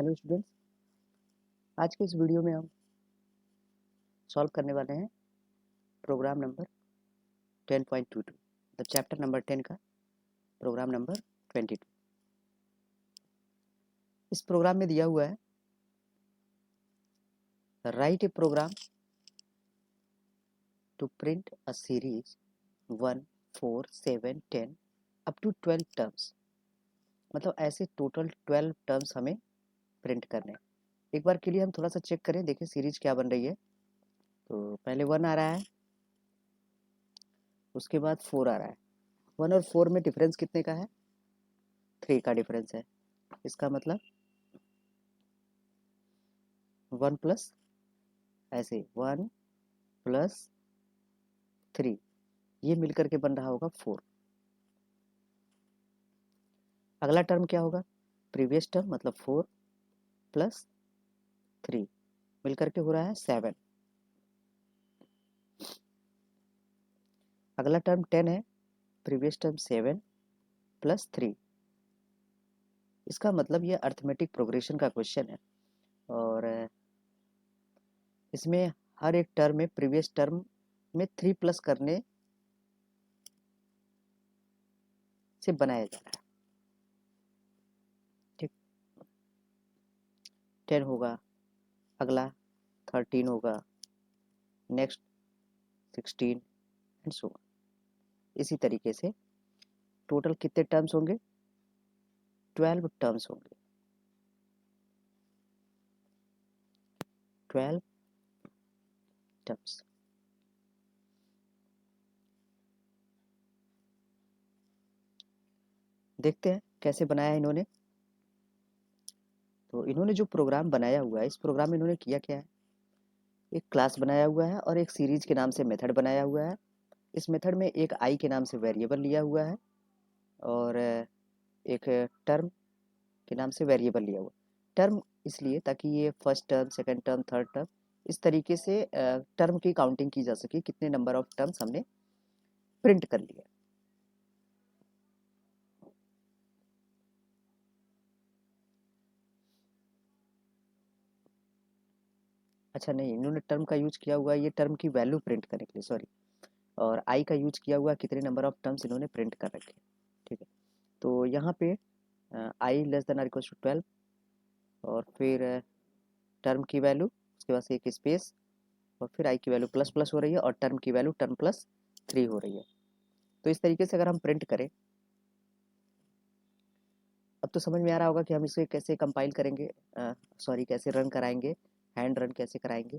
Hello students, आज के इस वीडियो में हम सॉल्व करने वाले हैं प्रोग्राम नंबर 10.22 मतलब चैप्टर नंबर 10 का प्रोग्राम नंबर 22। इस प्रोग्राम में दिया हुआ है write a program to print a series 1, 4, 7, 10 up to 12 terms. मतलब ऐसे टोटल 12 टर्म्स हमें प्रिंट करने हैं। एक बार के लिए हम थोड़ा सा चेक करें, देखें सीरीज क्या बन रही है। तो पहले 1 आ रहा है, उसके बाद 4 आ रहा है। 1 और 4 में डिफरेंस कितने का है? 3 का डिफरेंस है। इसका मतलब 1 प्लस ऐसे 1 प्लस 3, ये मिलकर के बन रहा होगा 4। अगला टर्म क्या होगा? प्रीवियस टर्म मतलब 4 प्लस 3 मिलकर के हो रहा है 7। अगला टर्म 10 है, प्रीवियस टर्म 7 प्लस 3। इसका मतलब ये अर्थमेटिक प्रोग्रेशन का क्वेश्चन है और इसमें हर एक टर्म में प्रीवियस टर्म में 3 प्लस करने से बनाया जा रहा है। ठीक, 10 होगा, अगला 13 होगा, नेक्स्ट 16 एंड सो ऑन। इसी तरीके से टोटल कितने टर्म्स होंगे? 12 टर्म्स होंगे। 12 टर्म्स। देखते हैं कैसे बनाया है इन्होंने। तो इन्होंने जो प्रोग्राम बनाया हुआ है, इस प्रोग्राम में इन्होंने किया क्या है? एक क्लास बनाया हुआ है और एक सीरीज के नाम से मेथड बनाया हुआ है। इस मेथड में एक आई के नाम से वेरिएबल लिया हुआ है और एक टर्म के नाम से वेरिएबल लिया हुआ। टर्म इसलिए ताकि ये first term, second term, third term, इस तरीके से टर्म की काउंटिंग की जा सके, कितने नंबर ऑफ टर्म्स हमने प्रिंट कर लिया। अच्छा नहीं, इन्होंने टर्म का यूज किया हुआ है ये टर्म की वैल्यू प्रिंट करने के लिए, सॉरी। और आई का यूज किया हुआ कितने नंबर ऑफ टर्म्स इन्होंने प्रिंट कर रखे। ठीक है, तो यहाँ पे I less than or equal to 12 और फिर टर्म की वैल्यू, उसके बाद से एक स्पेस और फिर आई की वैल्यू प्लस प्लस हो रही है और टर्म की वैल्यू टर्म प्लस 3 हो रही है। तो इस तरीके से अगर हम प्रिंट करें, अब तो समझ में आ रहा होगा कि हम इसे कैसे कंपाइल करेंगे, सॉरी कैसे रन कराएंगे, हैंड रन कैसे कराएंगे।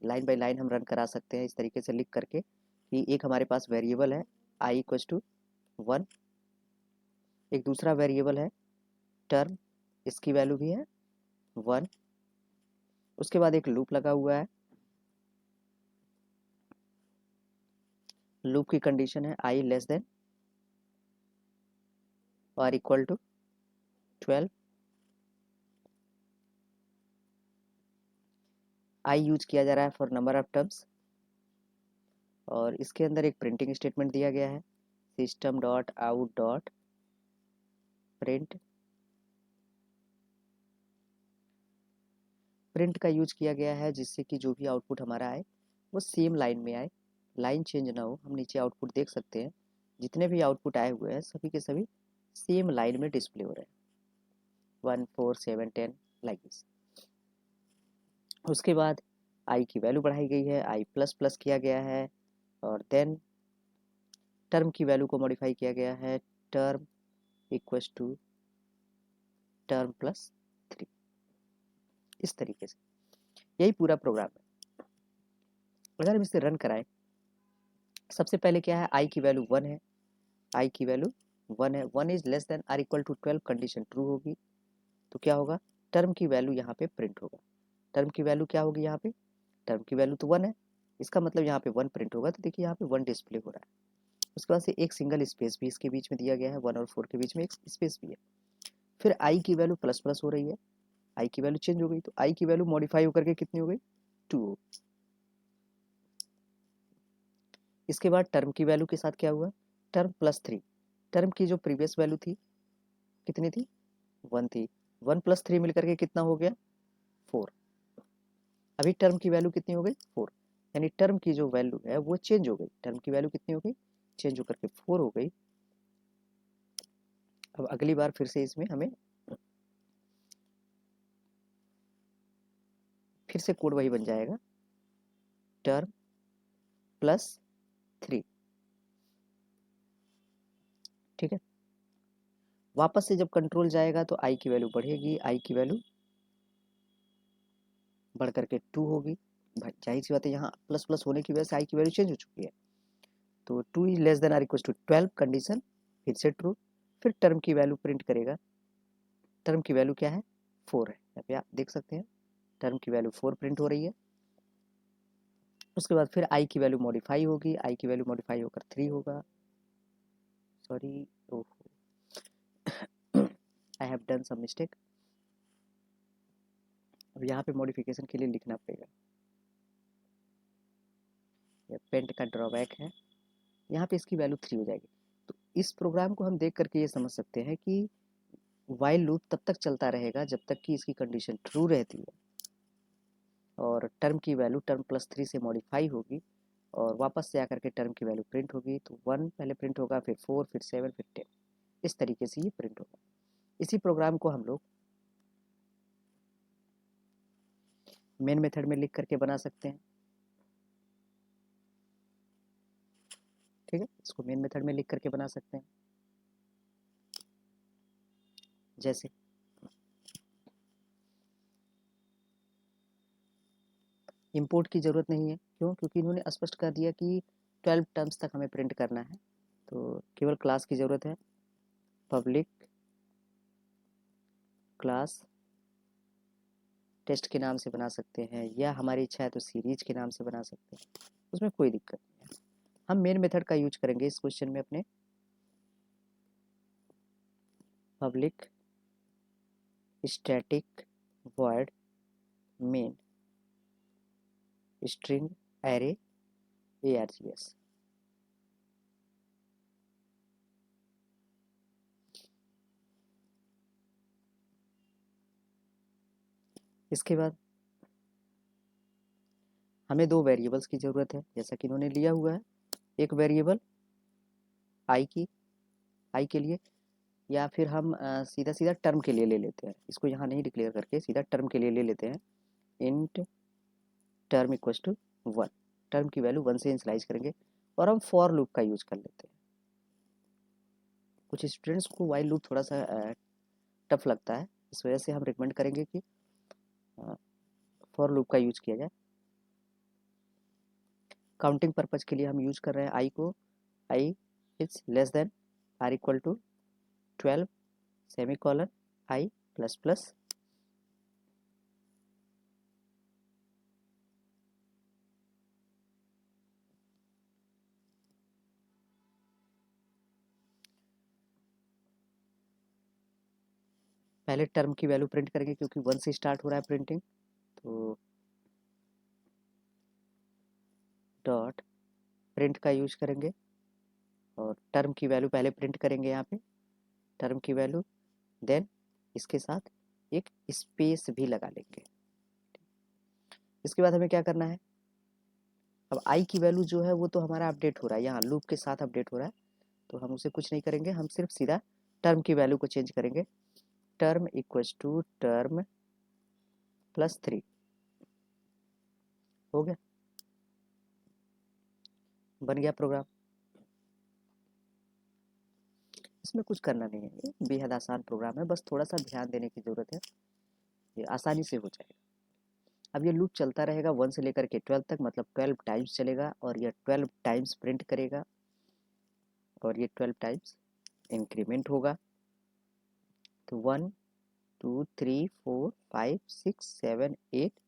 लाइन बाय लाइन हम रन करा सकते हैं इस तरीके से लिख करके कि एक हमारे पास वेरिएबल है आई इक्वल टू 1, एक दूसरा वेरिएबल है टर्म, इसकी वैल्यू भी है 1, उसके बाद एक लूप लगा हुआ है। लूप की कंडीशन है आई लेस देन और इक्वल टू 12। आई यूज किया जा रहा है फॉर नंबर ऑफ टर्म्स और इसके अंदर एक प्रिंटिंग स्टेटमेंट दिया गया है, system dot out dot print. Print का यूज किया गया है जिससे कि जो भी आउटपुट हमारा आए वो सेम लाइन में आए, लाइन चेंज ना हो। हम नीचे आउटपुट देख सकते हैं, जितने भी आउटपुट आए हुए हैं सभी के सभी सेम लाइन में डिस्प्ले हो रहे हैं, 1, 4, 7, 10 लाइक दिस। उसके बाद आई की वैल्यू बढ़ाई गई है, आई प्लस प्लस किया गया है और देन टर्म की वैल्यू को मॉडिफाई किया गया है, term equals to term plus 3। इस तरीके से यही पूरा प्रोग्राम है। अगर हम इसे रन कराएं, सबसे पहले क्या है, आई की वैल्यू 1 है, आई की वैल्यू 1 है, 1 is less than or equal to 12 condition true होगी तो क्या होगा, टर्म की वैल्यू यहाँ पे प्रिंट होगा। टर्म की वैल्यू क्या होगी यहाँ पे? टर्म की वैल्यू तो 1 है, इसका मतलब यहाँ पे 1 प्रिंट होगा। तो देखिए यहाँ पे 1 डिस्प्ले हो रहा है। उसके बाद से एक सिंगल स्पेस भी इसके बीच में दिया गया है, 1 और 4 के बीच में एक स्पेस भी है। फिर आई की वैल्यू प्लस प्लस हो रही है, आई की वैल्यू चेंज हो गई तो आई की वैल्यू मॉडिफाई होकर के कितनी हो गई, 2। इसके बाद टर्म की वैल्यू के साथ क्या हुआ, टर्म प्लस 3। टर्म की जो प्रीवियस वैल्यू थी कितनी थी, 1 थी, 1 + 3 मिलकर के कितना हो गया 4। अभी टर्म की वैल्यू कितनी हो गई 4, यानी टर्म की जो वैल्यू है वो चेंज हो गई। टर्म की वैल्यू कितनी हो गई चेंज होकर के 4 हो गई। अब अगली बार फिर से इसमें हमें फिर से कोड वही बन जाएगा, टर्म +3। ठीक है, वापस से जब कंट्रोल जाएगा तो आई की वैल्यू बढ़ेगी, आई की वैल्यू बढ़ करके 2 होगी। भाई जाहिर सी बात है, यहाँ प्लस प्लस होने की वजह से आई की वैल्यू चेंज हो चुकी है। तो 2 is less than or equal to 12 condition फिर से ट्रू। फिर टर्म की वैल्यू प्रिंट करेगा, टर्म की वैल्यू क्या है 4 है, यहाँ पे आप देख सकते हैं टर्म की वैल्यू 4 प्रिंट हो रही है। उसके बाद फिर आई की वैल्यू मॉडिफाई होगी, आई की वैल्यू मॉडिफाई होकर 3 होगा। Sorry, I have done some mistake. अब यहाँ पे मॉडिफिकेशन के लिए लिखना पड़ेगा, ये पेंट का ड्रॉबैक है। यहाँ पे इसकी वैल्यू 3 हो जाएगी। तो इस प्रोग्राम को हम देख करके ये समझ सकते हैं कि वाइल लूप तब तक चलता रहेगा जब तक कि इसकी कंडीशन ट्रू रहती है और टर्म की वैल्यू टर्म +3 से मॉडिफाई होगी और वापस से आकर के टर्म की वैल्यू प्रिंट होगी। तो 1 पहले प्रिंट होगा, फिर 4, फिर 7, फिर 10, इस तरीके से ये प्रिंट होगा। इसी प्रोग्राम को हम लोग मेन मेथड में लिख करके बना सकते हैं। ठीक है, इसको मेन मेथड में लिख करके बना सकते हैं। जैसे इंपोर्ट की ज़रूरत नहीं है, क्यों? क्योंकि इन्होंने स्पष्ट कर दिया कि 12 टर्म्स तक हमें प्रिंट करना है। तो केवल क्लास की ज़रूरत है, पब्लिक क्लास टेस्ट के नाम से बना सकते हैं या हमारी इच्छा है तो सीरीज के नाम से बना सकते हैं, उसमें कोई दिक्कत नहीं है। हम मेन मेथड का यूज करेंगे इस क्वेश्चन में अपने, public static void main string array args। इसके बाद हमें 2 वेरिएबल्स की ज़रूरत है, जैसा कि इन्होंने लिया हुआ है। एक वेरिएबल आई के लिए, या फिर हम सीधा सीधा टर्म के लिए ले लेते हैं, इसको यहाँ नहीं डिक्लेयर करके सीधा टर्म के लिए ले लेते हैं। Int term equals to 1, term की वैल्यू 1 से इनिशियलाइज करेंगे और हम फॉर लूप का यूज कर लेते हैं। कुछ स्टूडेंट्स को वाइल लूप थोड़ा सा टफ लगता है, इस वजह से हम रिकमेंड करेंगे कि फॉर लूप का यूज किया जाए। काउंटिंग पर्पज के लिए हम यूज कर रहे हैं आई को, I is less than or equal to 12 semicolon I plus plus. पहले टर्म की वैल्यू प्रिंट करेंगे क्योंकि 1 से स्टार्ट हो रहा है प्रिंटिंग, तो डॉट प्रिंट का यूज करेंगे और टर्म की वैल्यू पहले प्रिंट करेंगे यहाँ पे, टर्म की वैल्यू, देन इसके साथ एक स्पेस भी लगा लेंगे। इसके बाद हमें क्या करना है, अब आई की वैल्यू जो है वो तो हमारा अपडेट हो रहा है, यहाँ लूप के साथ अपडेट हो रहा है, तो हम उसे कुछ नहीं करेंगे, हम सिर्फ सीधा टर्म की वैल्यू को चेंज करेंगे। टर्म इक्वल्स टू टर्म +3 हो गया, बन गया प्रोग्राम। इसमें कुछ करना नहीं है, ये बेहद आसान प्रोग्राम है, बस थोड़ा सा ध्यान देने की ज़रूरत है, ये आसानी से हो जाएगा। अब ये लूप चलता रहेगा 1 से लेकर के 12 तक, मतलब 12 टाइम्स चलेगा और यह 12 टाइम्स प्रिंट करेगा और ये 12 टाइम्स इंक्रीमेंट होगा। तो 1 2 3 4 5 6 7 8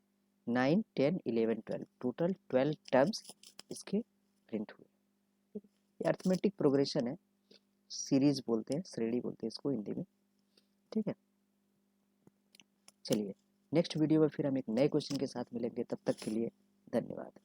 9 10 11 12, टोटल 12 टर्म्स इसके प्रिंट हुए। ये अर्थमेटिक प्रोग्रेशन है, सीरीज बोलते हैं, श्रेणी बोलते हैं इसको हिंदी में। ठीक है, चलिए नेक्स्ट वीडियो में फिर हम एक नए क्वेश्चन के साथ मिलेंगे, तब तक के लिए धन्यवाद।